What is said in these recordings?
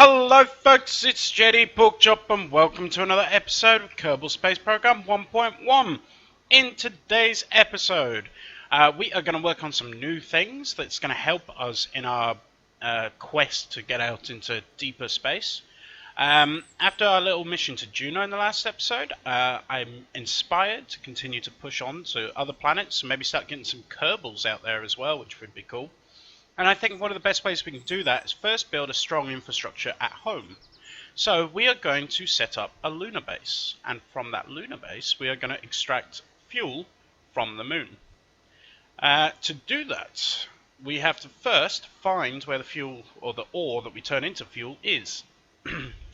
Hello folks, it's JDporkchop and welcome to another episode of Kerbal Space Program 1.1. In today's episode, we are going to work on some new things that's going to help us in our quest to get out into deeper space. After our little mission to Juno in the last episode, I'm inspired to continue to push on to other planets and maybe start getting some Kerbals out there as well, which would be cool. And I think one of the best ways we can do that is first build a strong infrastructure at home. So we are going to set up a lunar base, and from that lunar base we are going to extract fuel from the moon. To do that, we have to first find where the fuel, or the ore that we turn into fuel, is.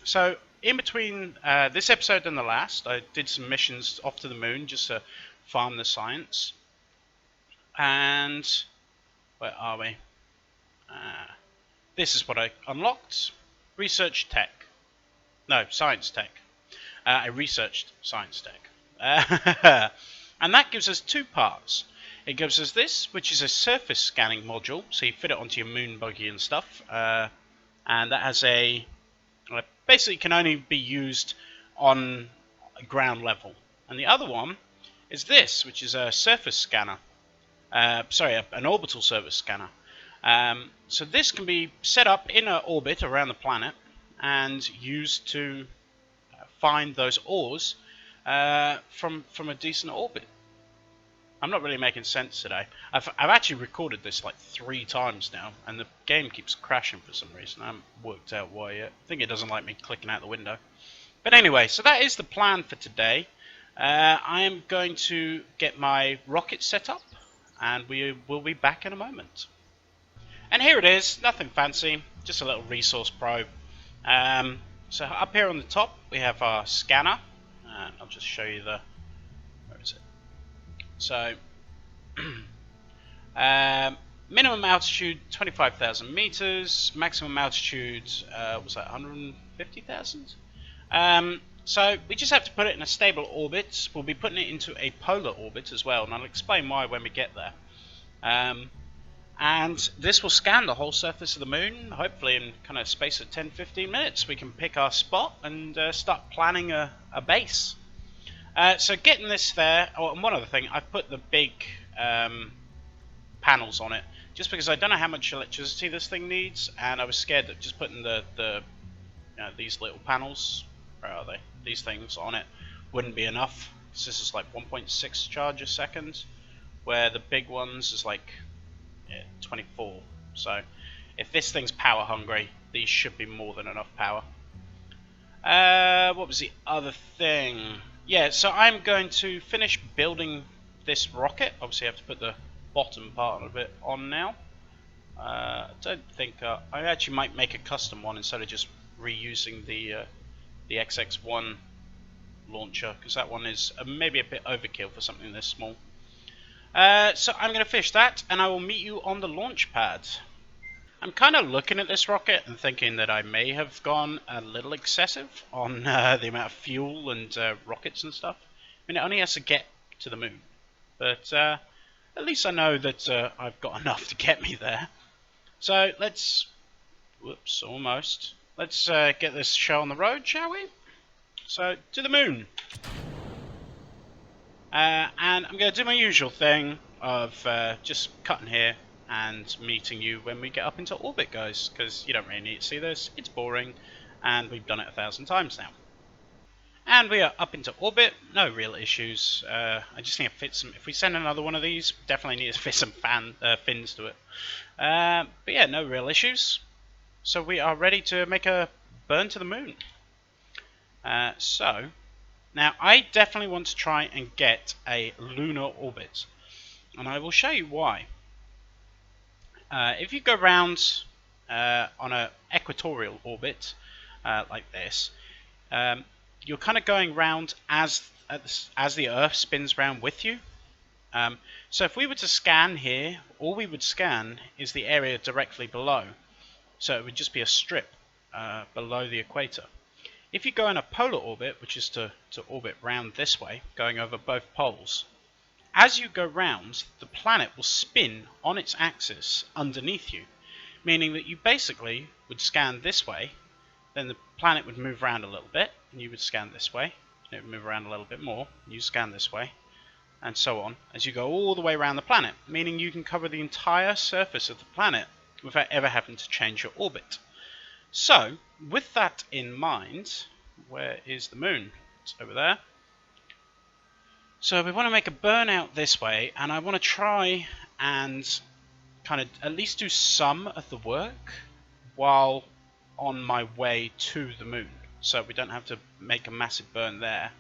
So in between this episode and the last, I did some missions off to the moon just to farm the science. And where are we? This is what I unlocked. Research tech. No, science tech. I researched science tech. And that gives us two parts. It gives us this, which is a surface scanning module, so you fit it onto your moon buggy and stuff. And that has basically can only be used on ground level. And the other one is this, which is a surface scanner. An orbital surface scanner. So this can be set up in an orbit around the planet and used to find those ores from a decent orbit. I'm not really making sense today. I've actually recorded this like 3 times now, and the game keeps crashing for some reason. I haven't worked out why yet. I think it doesn't like me clicking out the window. But anyway, so that is the plan for today. I am going to get my rocket set up, and we will be back in a moment. And here it is, nothing fancy, just a little resource probe. So up here on the top we have our scanner. I'll just show you where is it? So, minimum altitude 25,000 meters, maximum altitude was that 150,000? So we just have to put it in a stable orbit. We'll be putting it into a polar orbit as well, and I'll explain why when we get there. And this will scan the whole surface of the moon, hopefully in kind of space of 10-15 minutes. We can pick our spot and start planning a base. So getting this there, and one other thing, I've put the big panels on it, just because I don't know how much electricity this thing needs, and I was scared that just putting these little panels, where are they, these things on it, wouldn't be enough. So this is like 1.6 charge a second, where the big ones is like 24. So if this thing's power hungry, these should be more than enough power. What was the other thing? Yeah, so I'm going to finish building this rocket. Obviously I have to put the bottom part of it on now. I don't think I actually might make a custom one instead of just reusing the XX1 launcher, because that one is maybe a bit overkill for something this small. So I'm going to finish that, and I will meet you on the launch pad. I'm kind of looking at this rocket and thinking that I may have gone a little excessive on the amount of fuel and rockets and stuff. I mean, it only has to get to the moon, but at least I know that I've got enough to get me there. So let's, whoops, almost. Let's get this show on the road, shall we? So, to the moon. And I'm going to do my usual thing of just cutting here and meeting you when we get up into orbit, guys, because you don't really need to see this, it's boring, and we've done it 1,000 times now. And we are up into orbit, no real issues. I just need to fit some, if we send another one of these, definitely need to fit some fins to it. But yeah, no real issues. So we are ready to make a burn to the moon. Now, I definitely want to try and get a lunar orbit, and I will show you why. If you go round on an equatorial orbit, like this, you're kind of going round as the Earth spins round with you. So if we were to scan here, all we would scan is the area directly below. So it would just be a strip below the equator. If you go in a polar orbit, which is to orbit round this way, going over both poles, as you go round, the planet will spin on its axis underneath you, meaning that you basically would scan this way, then the planet would move around a little bit, and you would scan this way. It would move around a little bit more, and you scan this way, and so on, as you go all the way around the planet, meaning you can cover the entire surface of the planet without ever having to change your orbit. So, with that in mind, where is the moon? It's over there. So we want to make a burnout this way, and I want to try and kind of at least do some of the work while on my way to the moon, so we don't have to make a massive burn there.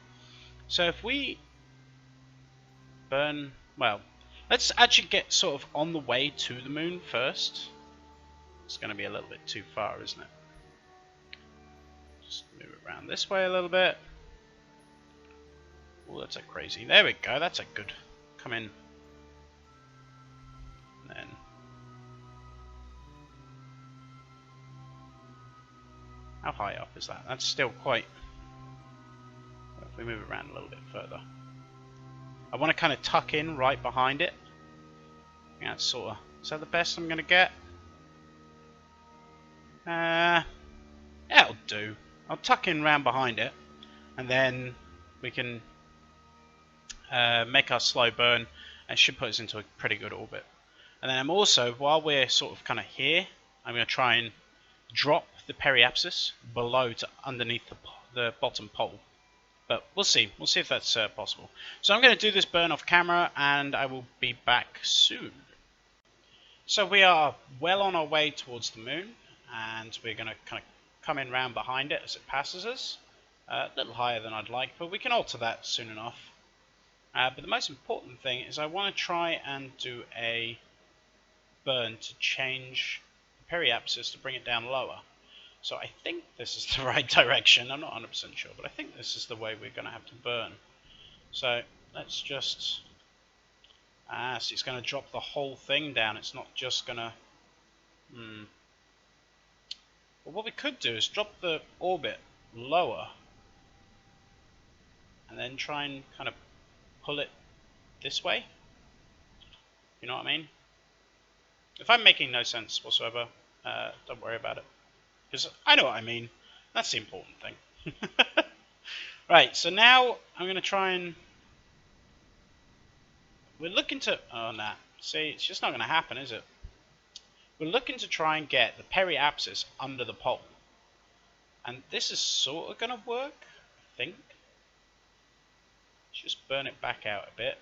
So if we burn, well, let's actually get sort of on the way to the moon first. It's going to be a little bit too far, isn't it? Just move it around this way a little bit. Oh, that's a crazy. There we go. That's a good. Come in. And then. How high up is that? That's still quite. If we move it around a little bit further. I want to kind of tuck in right behind it. Yeah, that's sort of. Is that the best I'm going to get? Yeah, it'll do. I'll tuck in round behind it, and then we can make our slow burn, and it should put us into a pretty good orbit. And then I'm also, while we're sort of kind of here, I'm going to try and drop the periapsis below to underneath the bottom pole. But we'll see. We'll see if that's possible. So I'm going to do this burn off camera, and I will be back soon. So we are well on our way towards the moon, and we're going to kind of come in round behind it as it passes us. A little higher than I'd like, but we can alter that soon enough. But the most important thing is I want to try and do a burn to change the periapsis to bring it down lower. So I think this is the right direction. I'm not 100% sure, but I think this is the way we're going to have to burn. So let's just... so it's going to drop the whole thing down. It's not just going to... Well, what we could do is drop the orbit lower and then try and kind of pull it this way. You know what I mean? If I'm making no sense whatsoever, don't worry about it. Because I know what I mean. That's the important thing. Right, so now I'm going to try and... We're looking to... Oh, nah. See, it's just not going to happen, is it? We're looking to try and get the periapsis under the pole. And this is sort of going to work, I think. Just burn it back out a bit.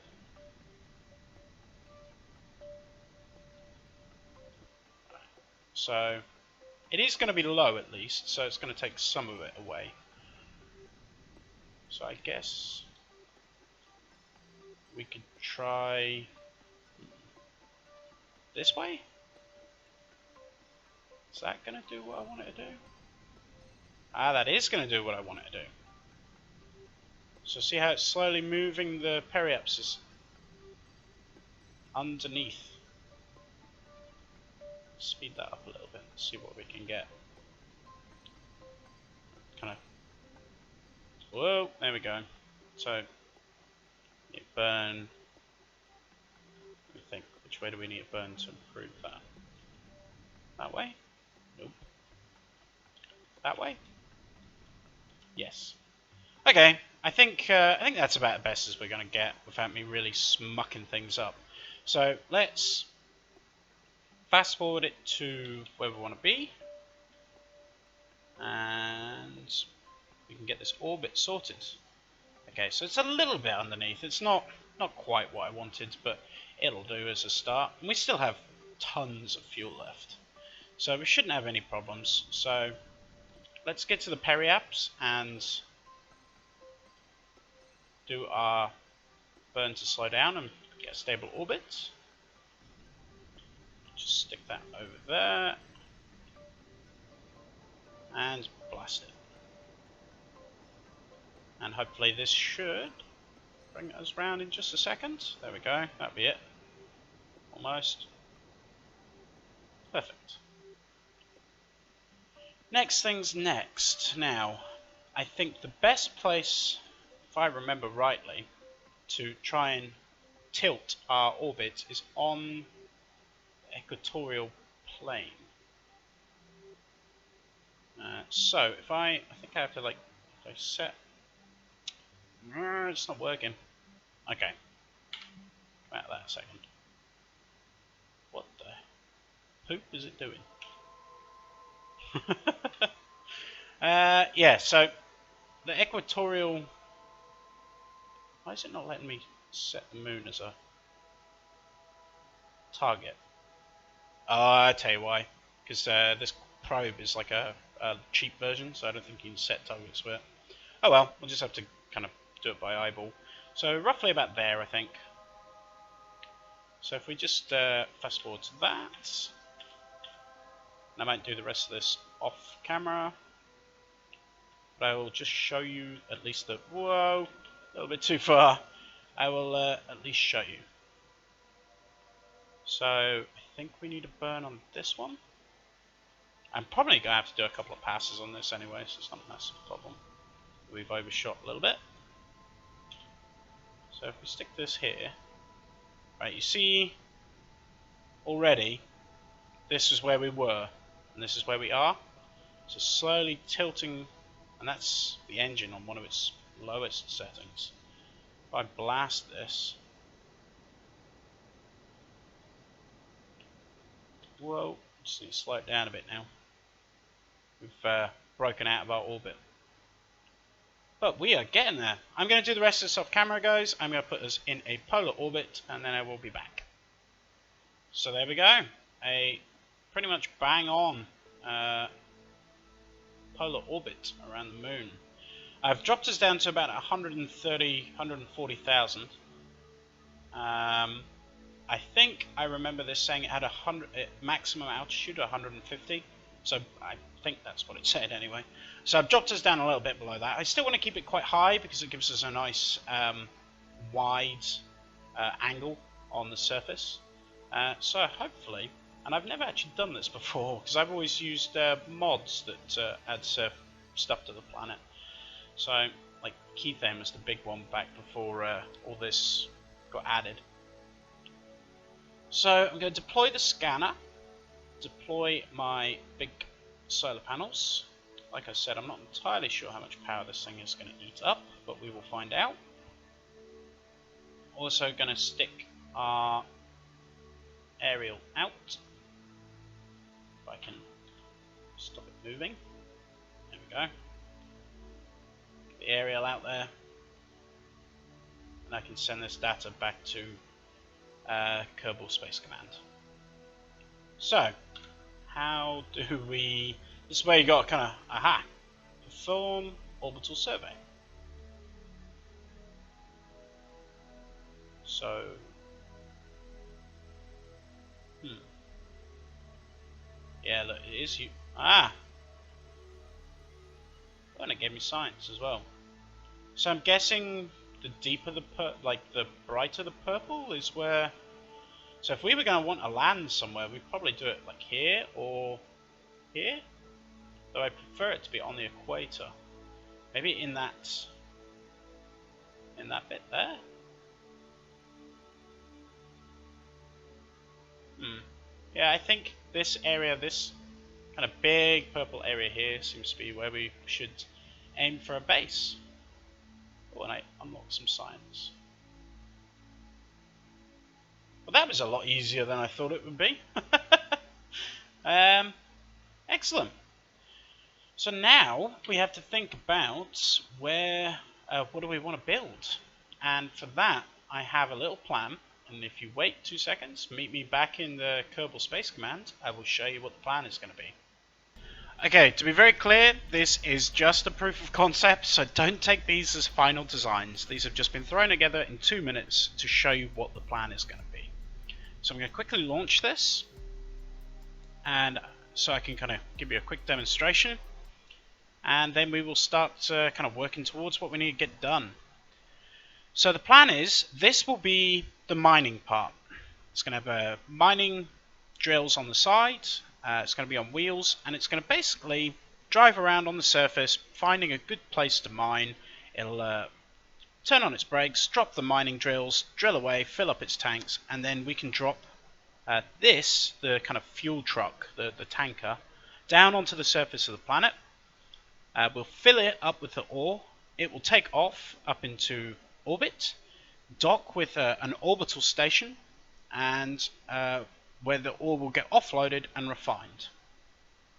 So, it is going to be low at least, so it's going to take some of it away. So I guess we could try this way? Is that going to do what I want it to do? Ah, that is going to do what I want it to do. So see how it's slowly moving the periapsis underneath. Speed that up a little bit, see what we can get. Kind of. Whoa, there we go. So, need to burn. Let me think, which way do we need to burn to improve that? That way? Nope. That way? Yes. Okay, I think that's about the best as we're going to get without me really smucking things up. So let's fast forward it to where we want to be, and we can get this orbit sorted. Okay, so it's a little bit underneath. It's not quite what I wanted, but it'll do as a start. And we still have tons of fuel left, so we shouldn't have any problems. So let's get to the periaps and do our burn to slow down and get a stable orbit. Just stick that over there and blast it. And hopefully this should bring us round in just a second. There we go, that'll be it. Almost. Perfect. Next thing's next. Now, I think the best place, if I remember rightly, to try and tilt our orbit is on the equatorial plane. So if I think I have to like, if I set, it's not working. Okay, come out of that a second. What the poop is it doing? Yeah, so the equatorial. Why is it not letting me set the moon as a target? Oh, I tell you why. Because this probe is like a cheap version, so I don't think you can set targets for it. Oh well, we'll just have to kind of do it by eyeball. So roughly about there, I think. So if we just fast forward to that, and I might do the rest of this off camera, but I will just show you at least the, whoa, a little bit too far. I will at least show you. So I think we need to burn on this one. I'm probably going to have to do a couple of passes on this anyway, so it's not a massive problem. We've overshot a little bit. So if we stick this here, right, you see already this is where we were and this is where we are. So slowly tilting, and that's the engine on one of its lowest settings. If I blast this, whoa, just need to slow it down a bit now. We've broken out of our orbit. But we are getting there. I'm going to do the rest of this off camera, guys. I'm going to put us in a polar orbit, and then I will be back. So there we go. A pretty much bang on polar orbit around the moon. I've dropped us down to about 130, 140,000. I think I remember this saying it had a maximum altitude of 150. So I think that's what it said anyway. So I've dropped us down a little bit below that. I still want to keep it quite high because it gives us a nice wide angle on the surface. So hopefully, and I've never actually done this before because I've always used mods that add stuff to the planet. So like Keitham was the big one back before all this got added. So I'm going to deploy the scanner, deploy my big solar panels. Like I said, I'm not entirely sure how much power this thing is going to eat up, but we will find out. Also going to stick our aerial out. If I can stop it moving. There we go. Get the aerial out there. And I can send this data back to Kerbal Space Command. So, how do we... This is where you got to kind of, perform orbital survey. So, yeah, look, it is you. Oh, and it gave me science as well. So I'm guessing the deeper the the brighter the purple is where. So if we were going to want to land somewhere, we'd probably do it like here or here. Though I prefer it to be on the equator. Maybe in that bit there. Yeah, I think this area, this kind of big purple area here, seems to be where we should aim for a base. Oh, and I unlock some science. Well, that was a lot easier than I thought it would be. Excellent. So now we have to think about where, what do we want to build? And for that, I have a little plan. And if you wait 2 seconds, meet me back in the Kerbal Space Command, I will show you what the plan is going to be. Okay, to be very clear, this is just a proof of concept, so don't take these as final designs. These have just been thrown together in 2 minutes to show you what the plan is going to be. So I'm going to quickly launch this, and so I can kind of give you a quick demonstration, and then we will start kind of working towards what we need to get done. So the plan is, this will be the mining part. It's going to have mining drills on the side, it's going to be on wheels, and it's going to basically drive around on the surface, finding a good place to mine. It'll turn on its brakes, drop the mining drills, drill away, fill up its tanks, and then we can drop this, the kind of fuel truck, the tanker, down onto the surface of the planet. We'll fill it up with the ore. It will take off up into orbit, dock with an orbital station, and where the ore will get offloaded and refined.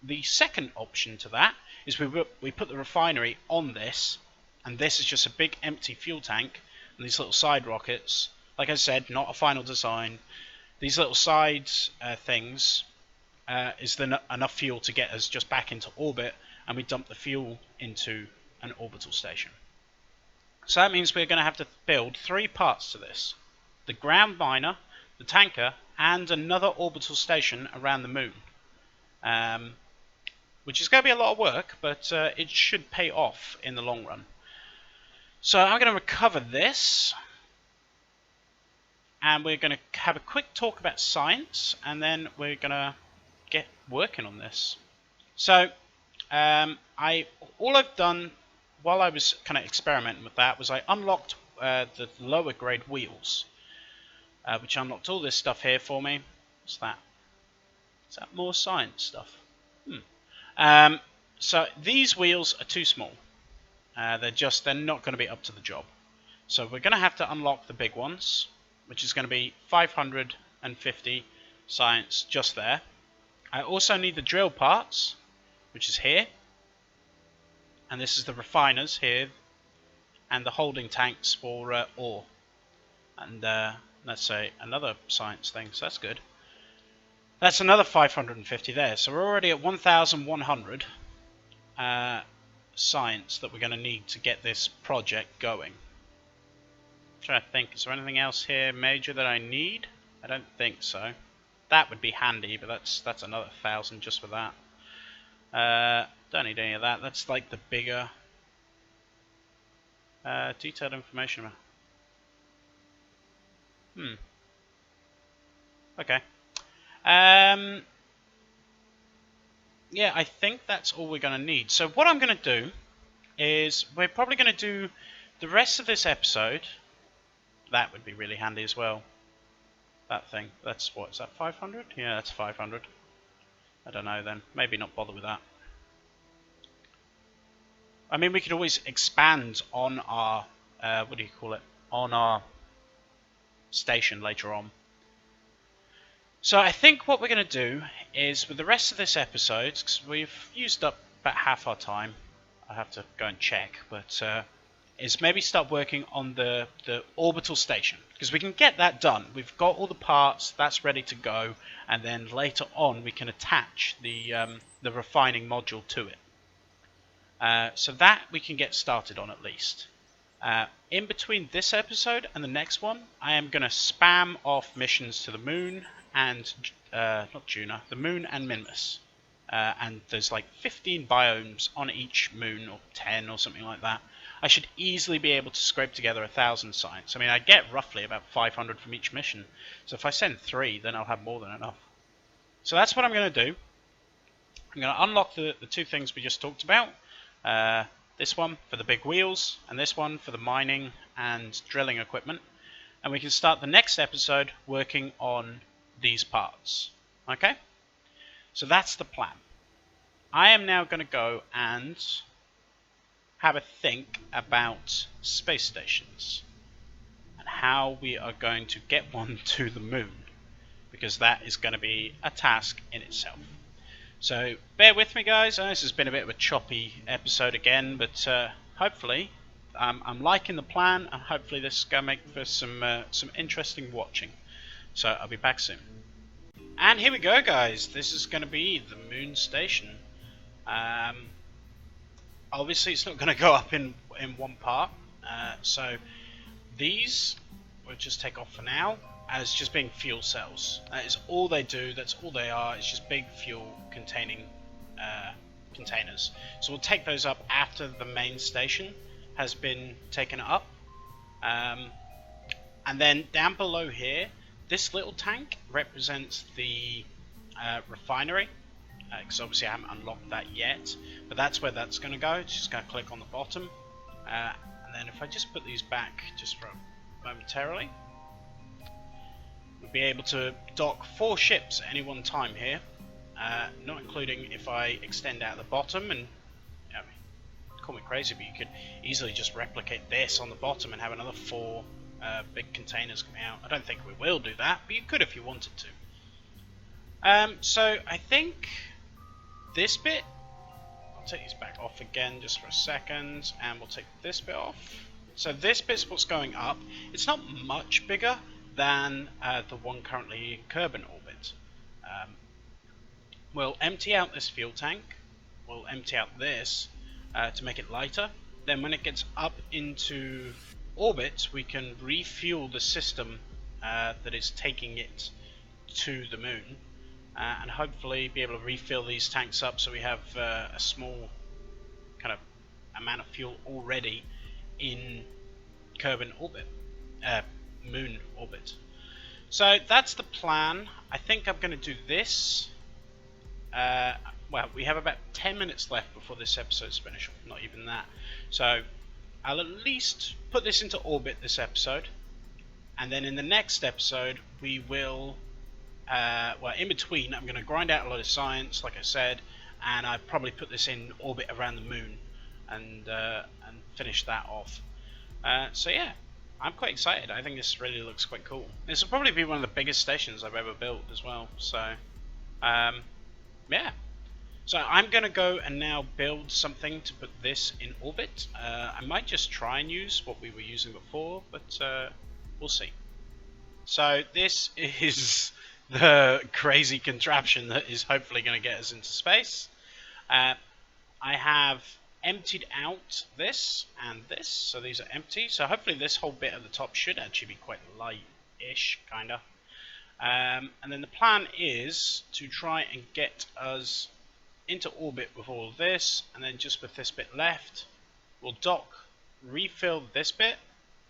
The second option to that is we put the refinery on this, and this is just a big empty fuel tank, and these little side rockets, like I said, not a final design. These little side things is enough fuel to get us just back into orbit, and we dump the fuel into an orbital station. So that means we're going to have to build 3 parts to this: the ground miner, the tanker, and another orbital station around the moon. Which is going to be a lot of work, but it should pay off in the long run. So I'm going to recover this, and we're going to have a quick talk about science, and then we're going to get working on this. So all I've done while I was kind of experimenting with that was I unlocked the lower grade wheels, which unlocked all this stuff here for me. What's that? Is that more science stuff? So these wheels are too small. They're not going to be up to the job. So we're going to have to unlock the big ones, which is going to be 550 science just there. I also need the drill parts, which is here. And this is the refiners here, and the holding tanks for ore. And let's say another science thing, so that's good. That's another 550 there, so we're already at 1,100 science that we're going to need to get this project going. I'm trying to think, is there anything else here major that I need? I don't think so. That would be handy, but that's another 1,000 just for that. Don't need any of that. That's like the bigger detailed information. Okay. Yeah, I think that's all we're going to need. So what I'm going to do is we're probably going to do the rest of this episode. That would be really handy as well. That thing. That's what, is that 500? Yeah, that's 500. I don't know then. Maybe not bother with that. I mean, we could always expand on our, what do you call it? On our station later on. So I think what we're going to do is, with the rest of this episode, because we've used up about half our time, I have to go and check, but is maybe start working on the orbital station, because we can get that done. We've got all the parts, that's ready to go, and then later on we can attach the refining module to it. So that we can get started on at least. In between this episode and the next one, I am going to spam off missions to the moon and not Juno, the moon and Minmus. And there's like 15 biomes on each moon, or 10 or something like that. I should easily be able to scrape together 1,000 science. I mean, I get roughly about 500 from each mission. So if I send 3, then I'll have more than enough. So that's what I'm going to do. I'm going to unlock the 2 things we just talked about. This one for the big wheels, and this one for the mining and drilling equipment. And we can start the next episode working on these parts. Okay? So that's the plan. I am now going to go and have a think about space stations and how we are going to get one to the moon, because that is going to be a task in itself. So bear with me, guys. This has been a bit of a choppy episode again, but hopefully I'm liking the plan, and hopefully this is going to make for some interesting watching. So I'll be back soon. And here we go, guys. This is going to be the moon station. Obviously it's not going to go up in one part, so these we'll just take off for now as just being fuel cells. That is all they do, that's all they are. It's just big fuel containing containers. So we'll take those up after the main station has been taken up. And then down below here, this little tank represents the refinery, because obviously I haven't unlocked that yet, but that's where that's going to go. It's just going to click on the bottom, and then if I just put these back just for momentarily, we'll be able to dock 4 ships at any one time here, not including if I extend out the bottom and crazy, but you could easily just replicate this on the bottom and have another 4 big containers coming out. I don't think we will do that, but you could if you wanted to. So I think this bit, I'll take these back off again just for a second, and we'll take this bit off. So this bit's what's going up. It's not much bigger than the one currently in Kerbal orbit. We'll empty out this fuel tank. We'll empty out this to make it lighter. Then when it gets up into orbit, we can refuel the system that is taking it to the moon, and hopefully be able to refill these tanks up so we have a small kind of amount of fuel already in Kerbal orbit, moon orbit. So that's the plan. I think I'm going to do this. Well, we have about 10 minutes left before this episode's finished, not even that. So I'll at least put this into orbit this episode, and then in the next episode we will, well, in between I'm going to grind out a lot of science, like I said, and I probably put this in orbit around the moon and finish that off. So yeah, I'm quite excited. I think this really looks quite cool. This will probably be one of the biggest stations I've ever built as well. So yeah. So I'm going to go and now build something to put this in orbit. I might just try and use what we were using before, but we'll see. So this is the crazy contraption that is hopefully going to get us into space. I have emptied out this and this, so these are empty. So hopefully this whole bit at the top should actually be quite light-ish, kind of. And then the plan is to try and get us into orbit with all of this, and then just with this bit left, we'll dock, refill this bit,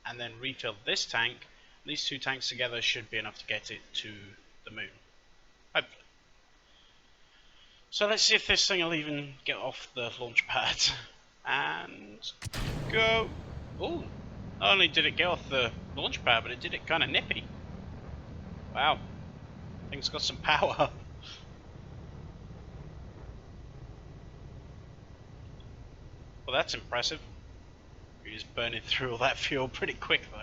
and then refill this tank. These two tanks together should be enough to get it to the moon, hopefully. So let's see if this thing will even get off the launch pad. And go. Oh, not only did it get off the launch pad, but it did it kind of nippy. Wow, thing's got some power. Well, that's impressive. You're just burning through all that fuel pretty quick, though.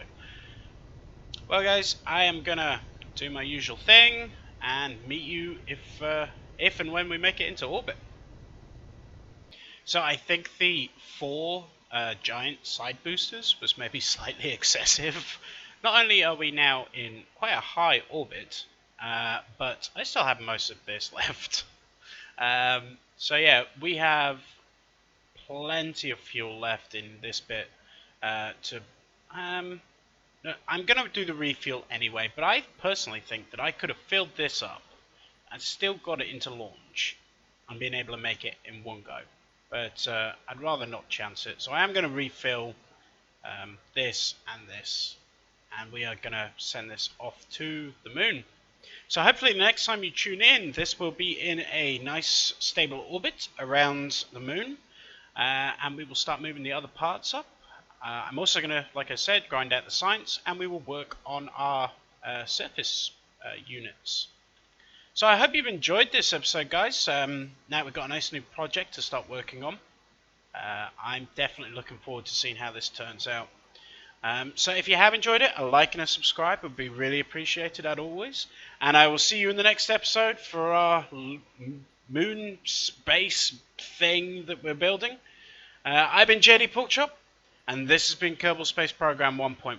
Well, guys, I am gonna do my usual thing and meet you if and when we make it into orbit. So I think the 4 giant side boosters was maybe slightly excessive. Not only are we now in quite a high orbit, but I still have most of this left. So yeah, we have plenty of fuel left in this bit no, I'm going to do the refuel anyway, but I personally think that I could have filled this up and still got it into launch and been able to make it in one go. But I'd rather not chance it, so I am going to refill this and this, and we are going to send this off to the moon. So hopefully the next time you tune in, this will be in a nice stable orbit around the moon, and we will start moving the other parts up. I'm also going to, like I said, grind out the science, and we will work on our surface units. So I hope you've enjoyed this episode, guys. Now we've got a nice new project to start working on. I'm definitely looking forward to seeing how this turns out. So if you have enjoyed it, a like and a subscribe would be really appreciated, as always. And I will see you in the next episode for our moon space thing that we're building. I've been JDporkchop, and this has been Kerbal Space Program 1.1.